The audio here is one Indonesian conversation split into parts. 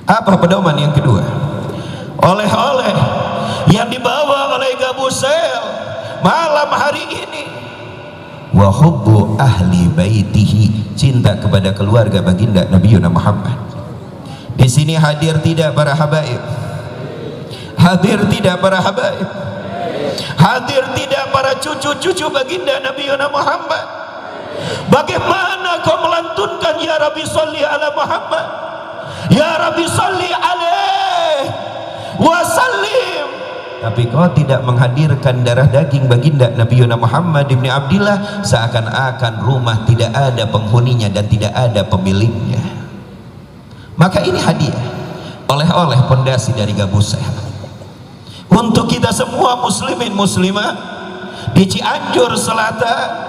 Apa pedoman yang kedua? Oleh-oleh yang dibawa oleh Gabusel malam hari ini, wa hubbu ahli baitihi, cinta kepada keluarga baginda Nabi Muhammad. Di sini hadir tidak para habaib? Hadir tidak para habaib? Hadir tidak para cucu-cucu baginda Nabi Muhammad? Bagaimana kau melantunkan ya Rabbi salli ala Muhammad, ya Rabbi salli alaih wa sallim, tapi kau tidak menghadirkan darah daging baginda Nabi Muhammad ibn Abdillah, seakan-akan rumah tidak ada penghuninya dan tidak ada pemiliknya. Maka ini hadiah, oleh-oleh pondasi dari Gabusel untuk kita semua muslimin muslimah di Cianjur Selatan,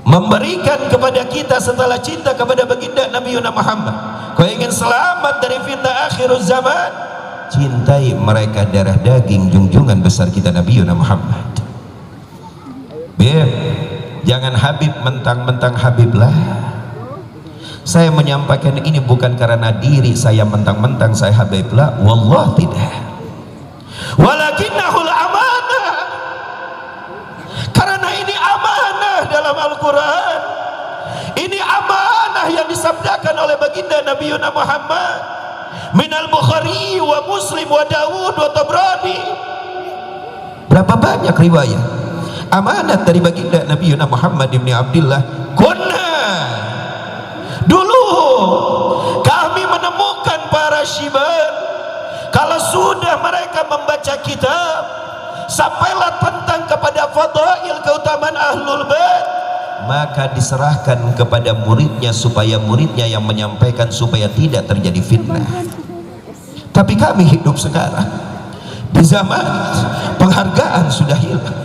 memberikan kepada kita setelah cinta kepada baginda Nabi Muhammad. Kau ingin selamat dari fitnah akhir zaman, cintai mereka darah daging junjungan besar kita Nabi Muhammad. Jangan Habib mentang-mentang Habib lah. Saya menyampaikan ini bukan karena diri saya mentang-mentang saya Habib lah, wallah tidak. Walakinnahul amanah, karena ini amanah dalam Al-Quran. Ini amanah yang disabdakan oleh baginda Nabi Muhammad minal Bukhari wa Muslim wa Dawud wa Tabrani. Berapa banyak riwayat amanat dari baginda Nabi Muhammad ibn Abdillah. Kunna, dulu kami menemukan para syibab, kalau sudah mereka membaca kitab sampailah tentang kepada fadail keutamaan ahlul bait, maka diserahkan kepada muridnya supaya muridnya yang menyampaikan supaya tidak terjadi fitnah. Tapi kami hidup sekarang di zaman penghargaan sudah hilang,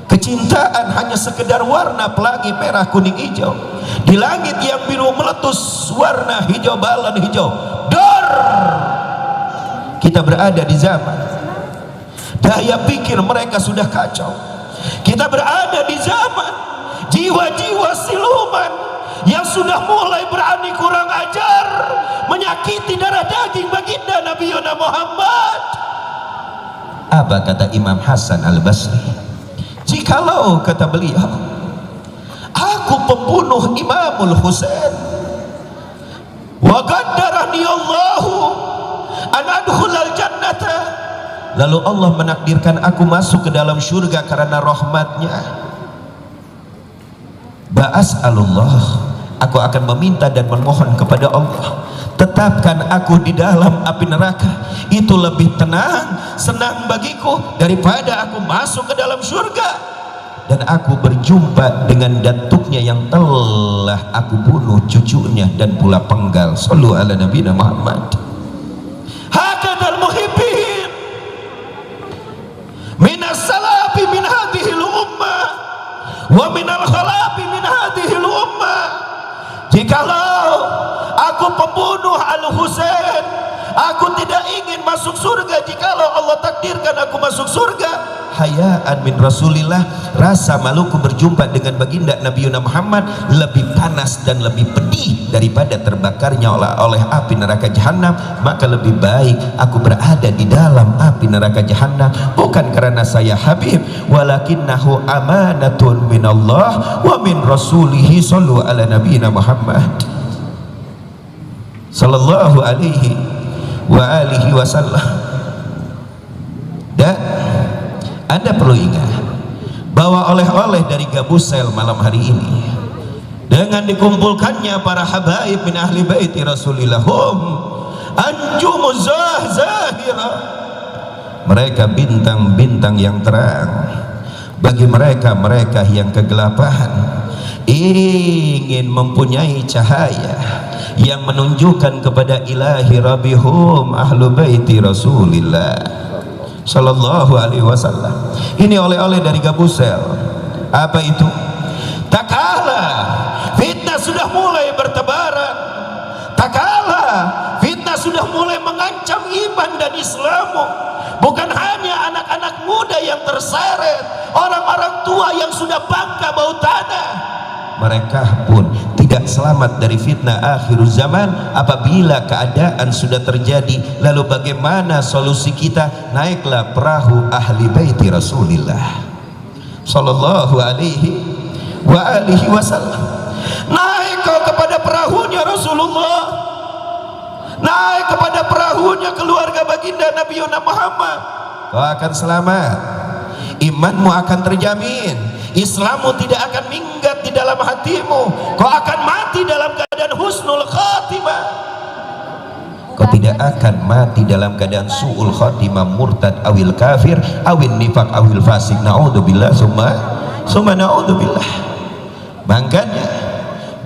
kecintaan hanya sekedar warna pelangi merah kuning hijau, di langit yang biru meletus warna hijau balon hijau dor. Kita berada di zaman daya pikir mereka sudah kacau. Kita berada di zaman jiwa-jiwa siluman yang sudah mulai berani kurang ajar, menyakiti darah daging baginda Nabi Muhammad. Apa kata Imam Hasan Al-Basri? Jikalau, kata beliau, aku pembunuh Imamul Husain, wa qaddarani Allahu an adkhulal jannata, lalu Allah menakdirkan aku masuk ke dalam surga karena rahmatnya, ba'as'alullah, aku akan meminta dan memohon kepada Allah, tetapkan aku di dalam api neraka. Itu lebih tenang, senang bagiku daripada aku masuk ke dalam surga dan aku berjumpa dengan datuknya yang telah aku bunuh cucunya dan pula penggal. Sallu ala Nabi Muhammad. Hakadal muhibbin minas salafi min hadhil ummah wa minal khalafi min hadhil ummah. Jikalau aku pembunuh Al-Husain, aku tidak ingin masuk surga. Jikalau Allah takdirkan aku masuk surga, hayaan min Rasulillah, rasa maluku berjumpa dengan baginda Nabi Muhammad lebih panas dan lebih pedih daripada terbakarnya oleh api neraka jahanam. Maka lebih baik aku berada di dalam api neraka jahanam, bukan karena saya Habib, walakinnahu amanatun minallah wa min rasulihi. Sallu ala Nabi Muhammad sallallahu alaihi wa alihi wasallam. Dan Anda perlu ingat bahwa oleh-oleh dari Gabusel malam hari ini dengan dikumpulkannya para habaib min ahli baiti Rasulillah, hum anjumuz zahira, mereka bintang-bintang yang terang bagi mereka yang kegelapan ingin mempunyai cahaya yang menunjukkan kepada ilahi rabbihum ahlu baiti Rasulillah sallallahu alaihi wasallam. Ini oleh-oleh dari Gabusel. Apa itu? Tak kala fitnah sudah mulai bertebaran, tak kala fitnah sudah mulai mengancam iman dan Islammu, bukan hanya anak-anak muda yang terseret, orang-orang tua yang sudah bangka bau tanah, mereka pun tidak selamat dari fitnah akhir zaman. Apabila keadaan sudah terjadi, lalu bagaimana solusi kita? Naiklah perahu ahli baiti Rasulillah sallallahu alaihi wa alihi wasallam. Naik kau kepada perahunya Rasulullah, naik kepada perahunya keluarga baginda Nabi Muhammad, kau akan selamat, imanmu akan terjamin, Islammu tidak akan minggat di dalam hatimu, kau akan mati dalam keadaan husnul khatimah, kau tidak akan mati dalam keadaan su'ul khatimah, murtad awil kafir awil nifaq awil fasik, na'udzubillah summa na'udzubillah. Makanya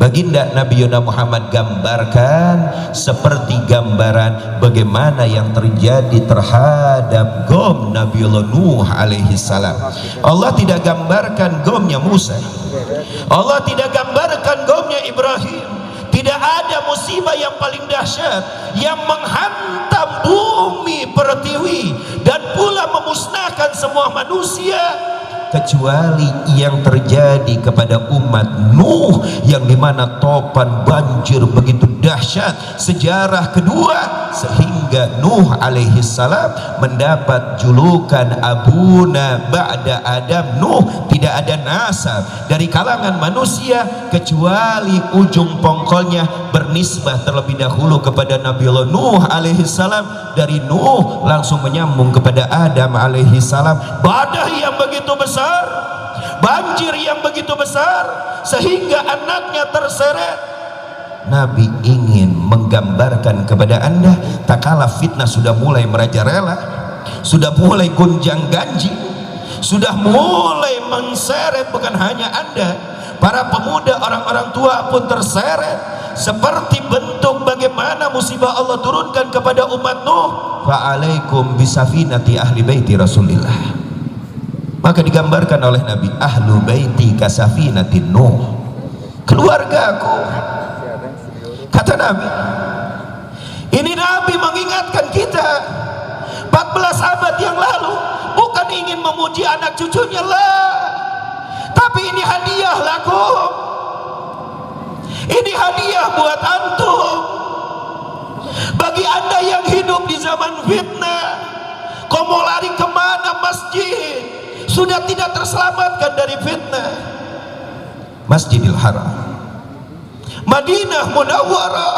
baginda Nabi Muhammad gambarkan seperti gambaran bagaimana yang terjadi terhadap kaum Nabiullah Nuh alaihi salam. Allah tidak gambarkan kaumnya Musa, Allah tidak gambarkan kaumnya Ibrahim. Tidak ada musibah yang paling dahsyat yang menghantam bumi pertiwi dan pula memusnahkan semua manusia kecuali yang terjadi kepada umat Nuh, yang dimana topan banjir begitu dahsyat. Sejarah kedua, sehingga Nuh alaihi salam mendapat julukan Abuna Ba'da Adam. Nuh tidak ada nasab dari kalangan manusia kecuali ujung pongkolnya bernisbah terlebih dahulu kepada Nabiullah Nuh alaihi salam. Dari Nuh langsung menyambung kepada Adam alaihi salam. Badai yang begitu besar, banjir yang begitu besar sehingga anaknya terseret. Nabi ingin menggambarkan kepada anda, tak kala fitnah sudah mulai merajalela, sudah mulai gonjang ganjing, sudah mulai menseret, bukan hanya anda, para pemuda, orang-orang tua pun terseret. Seperti bentuk bagaimana musibah Allah turunkan kepada umat Nuh, fa'alaikum bisafinati ahli baiti Rasulillah. Maka digambarkan oleh Nabi, ahlu baiti kasafinatin Nuh, keluargaku, kata Nabi. Ini Nabi mengingatkan kita 14 abad yang lalu, bukan ingin memuji anak cucunya lah, tapi ini hadiah lakum, ini hadiah buat antum. Bagi anda yang hidup di zaman fitnah, kau mau lari kemana? Masjid sudah tidak terselamatkan dari fitnah. Masjidil Haram, Madinah Munawwarah,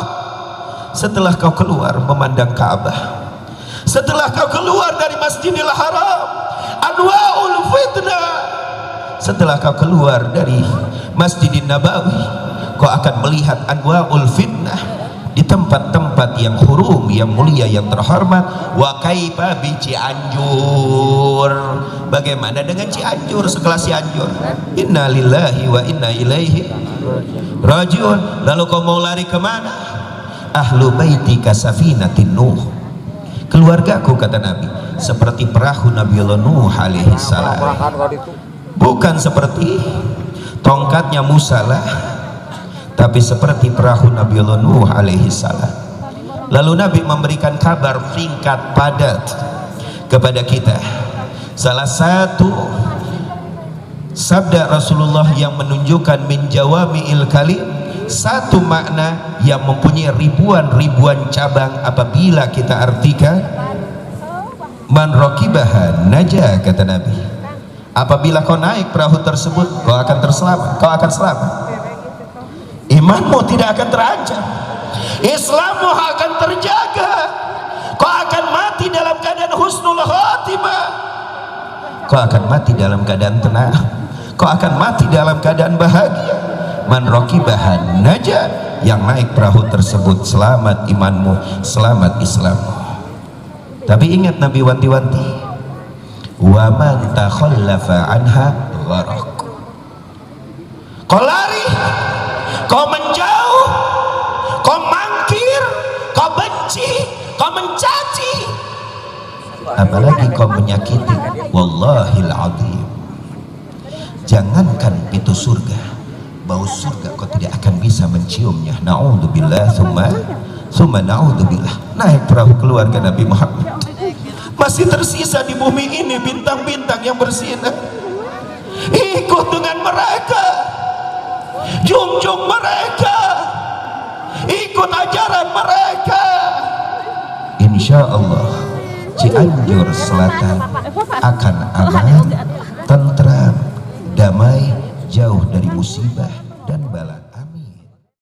setelah kau keluar memandang Ka'bah, setelah kau keluar dari Masjidil Haram, anwa'ul fitnah, setelah kau keluar dari Masjidin Nabawi, kau akan melihat anwa'ul fitnah di tempat-tempat yang hurum, yang mulia, yang terhormat. Wa kaifa bi Cianjur, bagaimana dengan Cianjur, sekelas Cianjur? Inna lillahi wa inna ilaihi rajiun. Lalu kau mau lari kemana? Ahlu baiti kasafinatin Nuh, keluargaku, kata Nabi, seperti perahu Nabiullah Nuh alaihi salam, bukan seperti tongkatnya Musa lah, tapi seperti perahu Nabiullah Nuh alaihi salam. Lalu Nabi memberikan kabar singkat padat kepada kita. Salah satu sabda Rasulullah yang menunjukkan min jawami'il kalim, satu makna yang mempunyai ribuan cabang apabila kita artikan, man raqibaha najah, kata Nabi. Apabila kau naik perahu tersebut, kau akan terselamat, kau akan selamat. Imanmu tidak akan terancam, Islammu akan terjaga, kau akan mati dalam keadaan husnul khatimah, kau akan mati dalam keadaan tenang, kau akan mati dalam keadaan bahagia. Man raqibahan najah, yang naik perahu tersebut selamat imanmu, selamat Islammu. Tapi ingat Nabi wanti-wanti, wa man takhallafa anha gharaq. Kau lari, kau menjauh, kau mangkir, kau benci, kau mencaci, apalagi kau menyakiti, wallahil azim, jangankan pintu surga, bau surga kau tidak akan bisa menciumnya. Na'udzubillah summa na'udzubillah. Naik perahu keluarga Nabi Muhammad, masih tersisa di bumi ini bintang-bintang yang bersinar, ikut dengan mereka. junjung mereka, ikut ajaran mereka. Insya Allah Cianjur Selatan akan aman, tentram, damai, jauh dari musibah dan bala.